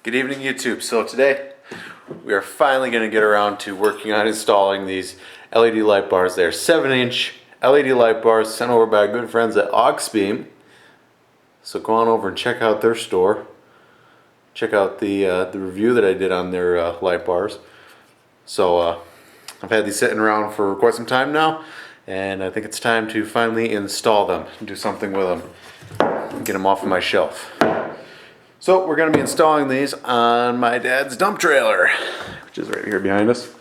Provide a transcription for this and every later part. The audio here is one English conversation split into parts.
Good evening, YouTube. So today we are finally going to get around to working on installing these LED light bars. They're 7-inch LED light bars sent over by our good friends at Auxbeam. So go on over and check out their store. Check out the review that I did on their light bars. So I've had these sitting around for quite some time now, and I think it's time to finally install them and do something with them. Get them off of my shelf. So we're going to be installing these on my dad's dump trailer, which is right here behind us.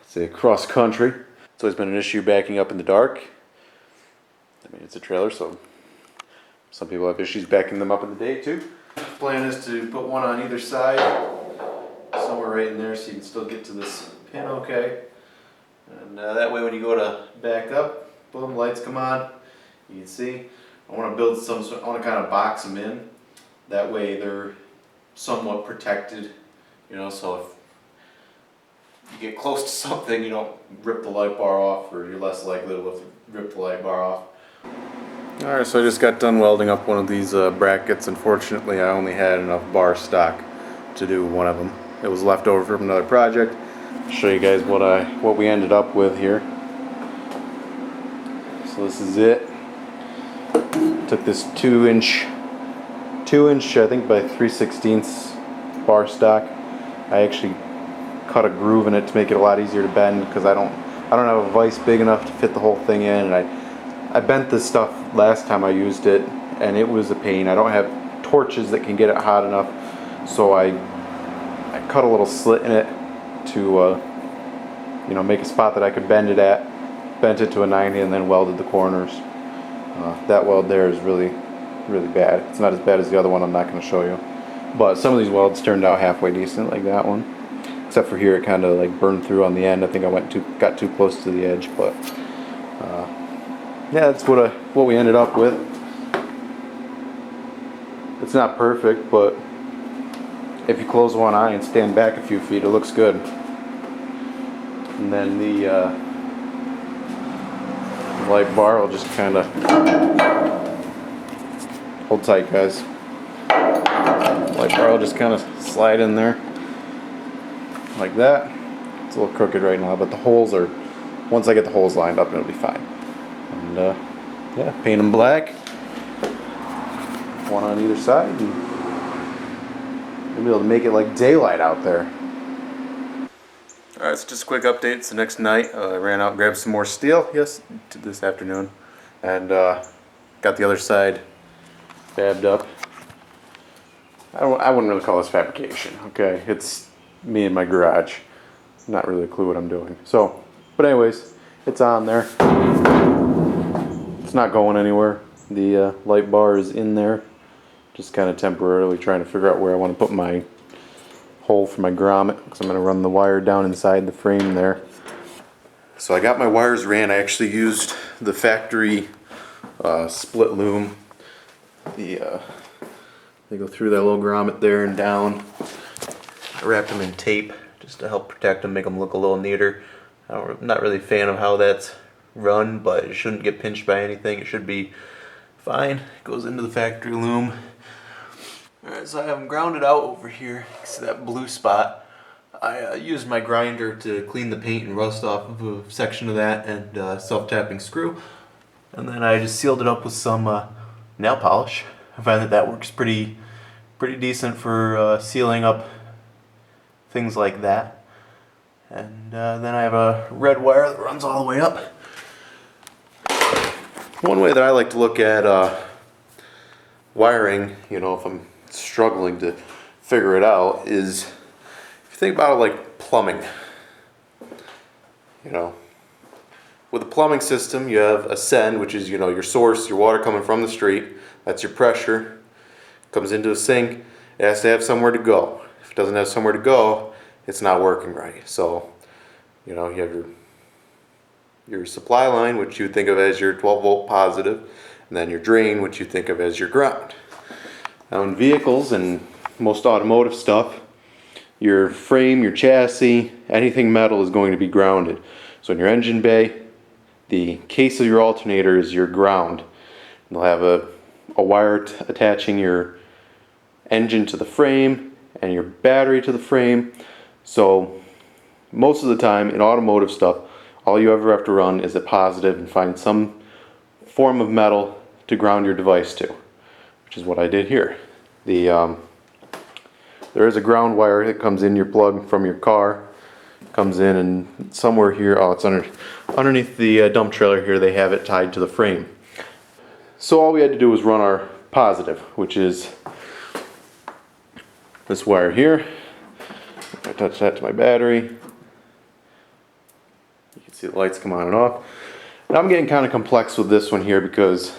It's a cross country. It's always been an issue backing up in the dark. I mean, it's a trailer, so some people have issues backing them up in the day too. The plan is to put one on either side, somewhere right in there, so you can still get to this pin okay. And that way when you go to back up, boom, lights come on. You can see. I want to build some, I want to kind of box them in. That way they're somewhat protected, you know, so if you get close to something, you don't rip the light bar off, or you're less likely to rip the light bar off. Alright, so I just got done welding up one of these brackets. Unfortunately, I only had enough bar stock to do one of them. It was left over from another project. I'll show you guys what we ended up with here. So this is it. Took this 2-inch I think by 3/16 bar stock. I actually cut a groove in it to make it a lot easier to bend, because I don't have a vise big enough to fit the whole thing in, and I bent this stuff last time I used it, and it was a pain. I don't have torches that can get it hot enough, so I cut a little slit in it to you know, make a spot that I could bend it at. Bent it to a 90 and then welded the corners. That weld there is really bad. It's not as bad as the other one I'm not going to show you, but some of these welds turned out halfway decent, like that one, except for here it kind of like burned through on the end. I think I got too close to the edge, but yeah, that's what we ended up with. It's not perfect, but if you close one eye and stand back a few feet, it looks good. And then the light bar will just kind of hold tight, guys. Light bar will just kind of slide in there like that. It's a little crooked right now, but the holes are, once I get the holes lined up, it'll be fine. And yeah, paint them black, one on either side, and we'll be able to make it like daylight out there. Alright, so just a quick update. It's the next night. I ran out and grabbed some more steel, this afternoon, and got the other side fabbed up. I wouldn't really call this fabrication, okay? It's me in my garage. Not really a clue what I'm doing. So, but anyways, it's on there. It's not going anywhere. The light bar is in there, just kind of temporarily trying to figure out where I want to put my hole for my grommet, because I'm going to run the wire down inside the frame there. So I got my wires ran. I actually used the factory split loom. They go through that little grommet there and down. I wrapped them in tape just to help protect them, make them look a little neater. I'm not really a fan of how that's run, but it shouldn't get pinched by anything. It should be fine. It goes into the factory loom. Alright, so I have them grounded out over here. You can see that blue spot. I used my grinder to clean the paint and rust off of a section of that, and self-tapping screw. And then I just sealed it up with some nail polish. I find that works pretty decent for sealing up things like that. And then I have a red wire that runs all the way up. One way that I like to look at wiring, you know, if I'm struggling to figure it out, is if you think about it like plumbing. You know, with a plumbing system, you have a send, which is, you know, your source, your water coming from the street. That's your pressure. Comes into a sink. It has to have somewhere to go. If it doesn't have somewhere to go, it's not working right. So, you know, you have your supply line, which you think of as your 12-volt positive, and then your drain, which you think of as your ground. Now in vehicles and most automotive stuff, your frame, your chassis, anything metal is going to be grounded. So in your engine bay, the case of your alternator is your ground. You'll have a wire attaching your engine to the frame, and your battery to the frame. So most of the time in automotive stuff, all you ever have to run is a positive and find some form of metal to ground your device to, which is what I did here. There is a ground wire that comes in your plug from your car, comes in, and somewhere here, oh, it's underneath the dump trailer here, they have it tied to the frame. So all we had to do was run our positive, which is this wire here. If I touch that to my battery, you can see the lights come on and off. And I'm getting kind of complex with this one here because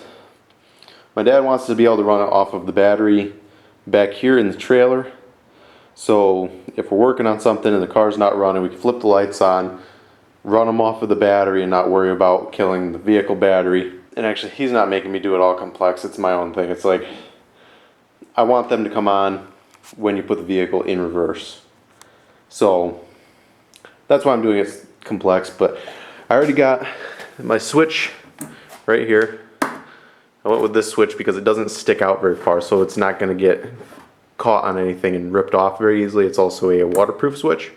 my dad wants to be able to run it off of the battery back here in the trailer. So if we're working on something and the car's not running, we can flip the lights on, run them off of the battery, and not worry about killing the vehicle battery. And actually, he's not making me do it all complex. It's my own thing. It's like, I want them to come on when you put the vehicle in reverse. So that's why I'm doing it complex. But I already got my switch right here. I went with this switch because it doesn't stick out very far, so it's not going to get caught on anything and ripped off very easily. It's also a waterproof switch.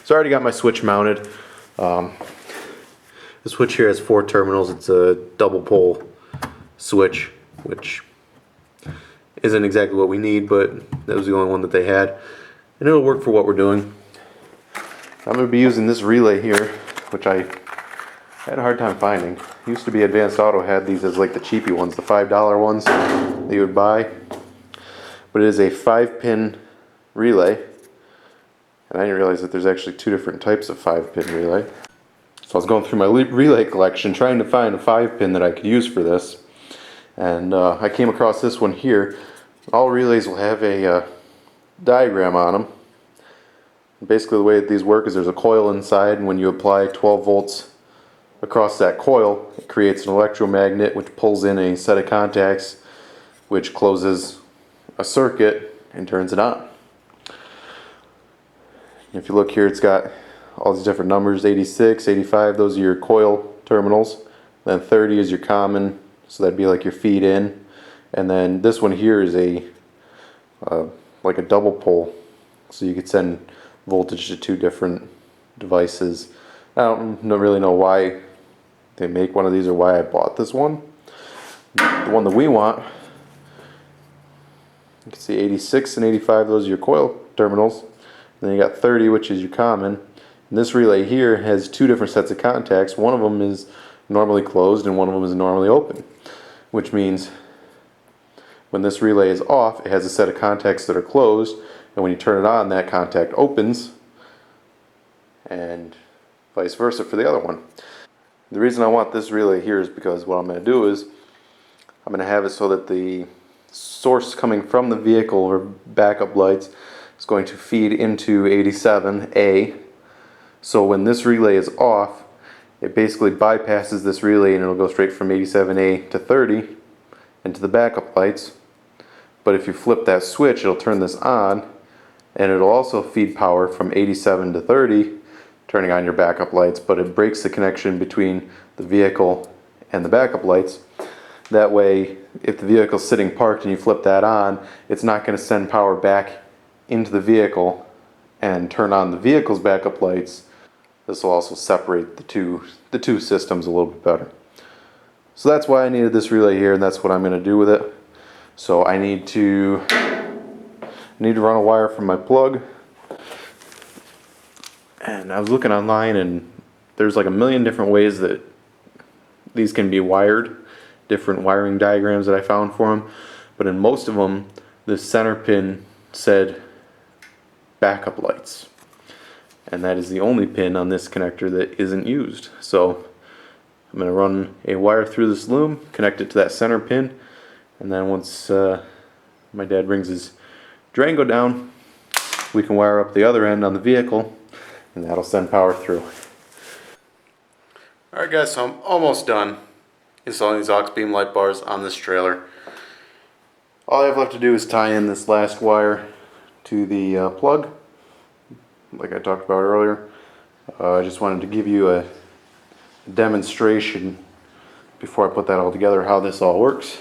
So I already got my switch mounted. The switch here has 4 terminals. It's a double pole switch, which isn't exactly what we need, but that was the only one that they had. And it'll work for what we're doing. I'm going to be using this relay here, which I had a hard time finding. Used to be Advanced Auto had these as like the cheapy ones, the $5 ones that you would buy. But it is a 5-pin relay. And I didn't realize that there's actually 2 different types of 5-pin relay. So I was going through my relay collection trying to find a 5-pin that I could use for this. And I came across this one here. All relays will have a diagram on them. Basically the way that these work is there's a coil inside, and when you apply 12 volts across that coil, it creates an electromagnet which pulls in a set of contacts which closes a circuit and turns it on. If you look here, it's got all these different numbers, 86, 85, those are your coil terminals. Then 30 is your common, so that'd be like your feed in. And then this one here is a like a double pole, so you could send voltage to 2 different devices. I don't really know why they make one of these or why I bought this one. The one that we want, you can see 86 and 85, those are your coil terminals. Then you got 30, which is your common. And this relay here has 2 different sets of contacts. One of them is normally closed and one of them is normally open, which means when this relay is off, it has a set of contacts that are closed, and when you turn it on, that contact opens, and vice versa for the other one. The reason I want this relay here is because what I'm going to do is I'm going to have it so that the source coming from the vehicle or backup lights is going to feed into 87A. So when this relay is off, it basically bypasses this relay and it'll go straight from 87A to 30 into the backup lights. But if you flip that switch, it'll turn this on, and it'll also feed power from 87 to 30, turning on your backup lights, but it breaks the connection between the vehicle and the backup lights. That way, if the vehicle's sitting parked and you flip that on, it's not going to send power back into the vehicle and turn on the vehicle's backup lights. This will also separate the two systems a little bit better. So that's why I needed this relay here, and that's what I'm going to do with it. So I need to run a wire from my plug. And I was looking online, and there's like a million different ways that these can be wired, different wiring diagrams that I found for them. But in most of them, the center pin said backup lights. And that is the only pin on this connector that isn't used. So I'm going to run a wire through this loom, connect it to that center pin, and then once my dad brings his Durango down, we can wire up the other end on the vehicle, and that'll send power through. Alright guys, so I'm almost done installing these aux beam light bars on this trailer. All I have left to do is tie in this last wire to the plug, like I talked about earlier. I just wanted to give you a demonstration before I put that all together, how this all works.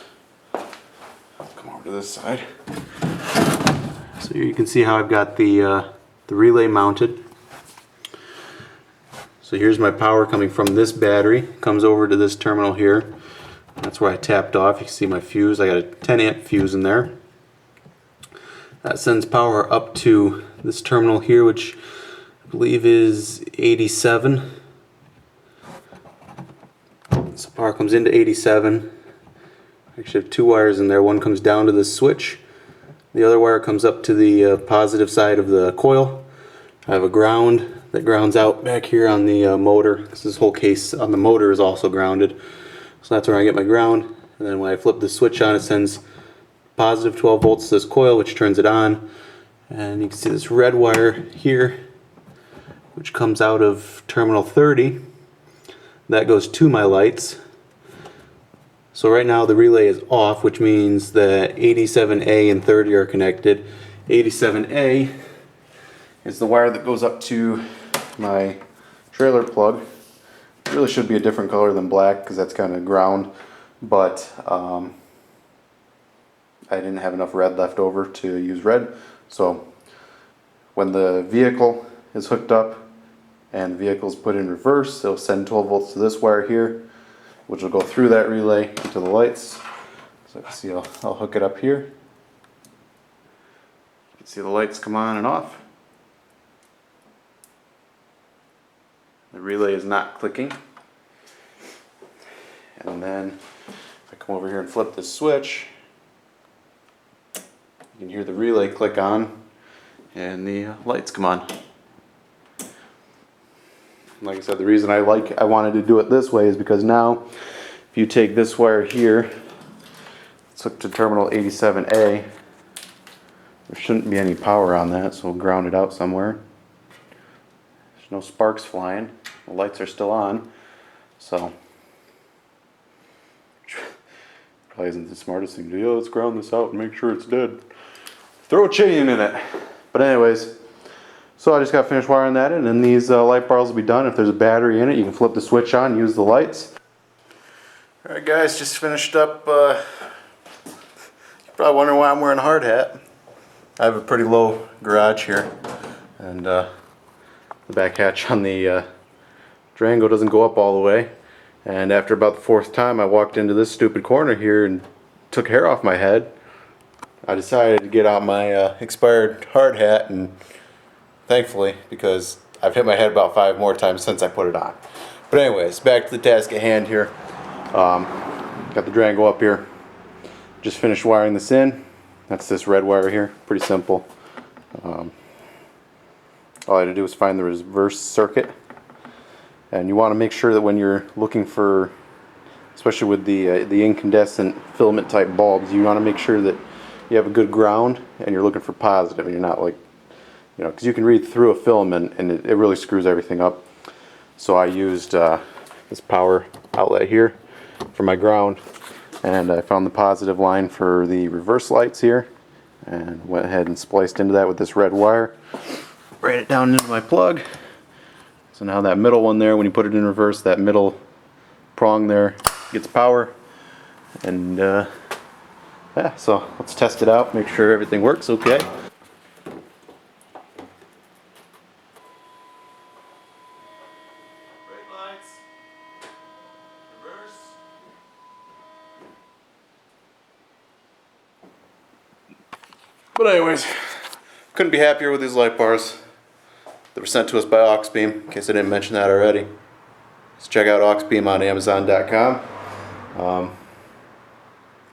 Come over to this side. So here you can see how I've got the relay mounted. So here's my power coming from this battery, comes over to this terminal here. That's where I tapped off. You can see my fuse. I got a 10 amp fuse in there. That sends power up to this terminal here, which I believe is 87. So power comes into 87. I actually have two wires in there. One comes down to this switch. The other wire comes up to the positive side of the coil. I have a ground that grounds out back here on the motor, because this whole case on the motor is also grounded. So that's where I get my ground. And then when I flip the switch on, it sends positive 12 volts to this coil, which turns it on. And you can see this red wire here, which comes out of terminal 30. That goes to my lights. So right now the relay is off, which means that 87A and 30 are connected. 87A is the wire that goes up to my trailer plug. It really should be a different color than black because that's kind of ground, but I didn't have enough red left over to use red. So when the vehicle is hooked up and the vehicle is put in reverse, it'll send 12 volts to this wire here, which will go through that relay to the lights. So you can see I'll hook it up here. You can see the lights come on and off. The relay is not clicking. And then if I come over here and flip this switch, you can hear the relay click on and the lights come on. Like I said, the reason I wanted to do it this way is because now if you take this wire here, let's hook to terminal 87A, there shouldn't be any power on that, so we'll ground it out somewhere. There's no sparks flying. The lights are still on, so probably isn't the smartest thing to do. Let's ground this out and make sure it's dead. Throw a chain in it. But anyways, so I just got finished wiring that in, and these light bars will be done. If there's a battery in it, you can flip the switch on and use the lights. Alright guys, just finished up. You're probably wondering why I'm wearing a hard hat. I have a pretty low garage here, and the back hatch on the Durango doesn't go up all the way. And after about the fourth time I walked into this stupid corner here and took hair off my head, I decided to get out my expired hard hat, and thankfully, because I've hit my head about 5 more times since I put it on. But anyways, back to the task at hand here. Got the Durango up here. Just finished wiring this in. That's this red wire here. Pretty simple. All I had to do was find the reverse circuit. And you want to make sure that when you're looking for, especially with the incandescent filament type bulbs, you want to make sure that you have a good ground and you're looking for positive, and you're not like, you know, because you can read through a filament and it really screws everything up. So I used this power outlet here for my ground, and I found the positive line for the reverse lights here, and went ahead and spliced into that with this red wire. Ran it down into my plug. So now that middle one there, when you put it in reverse, that middle prong there gets power. And yeah, so let's test it out, make sure everything works okay. But anyways, couldn't be happier with these light bars that were sent to us by Auxbeam, in case I didn't mention that already. Let's check out Auxbeam on Amazon.com.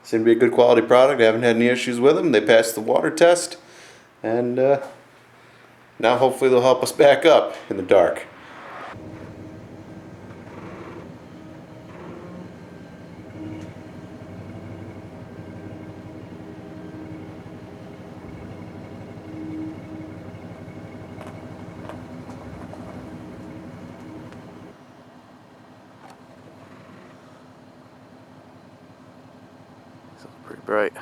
Seem to be a good quality product. I haven't had any issues with them. They passed the water test, and now hopefully they'll help us back up in the dark. Pretty bright.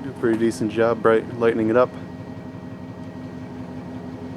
Do a pretty decent job lightening it up.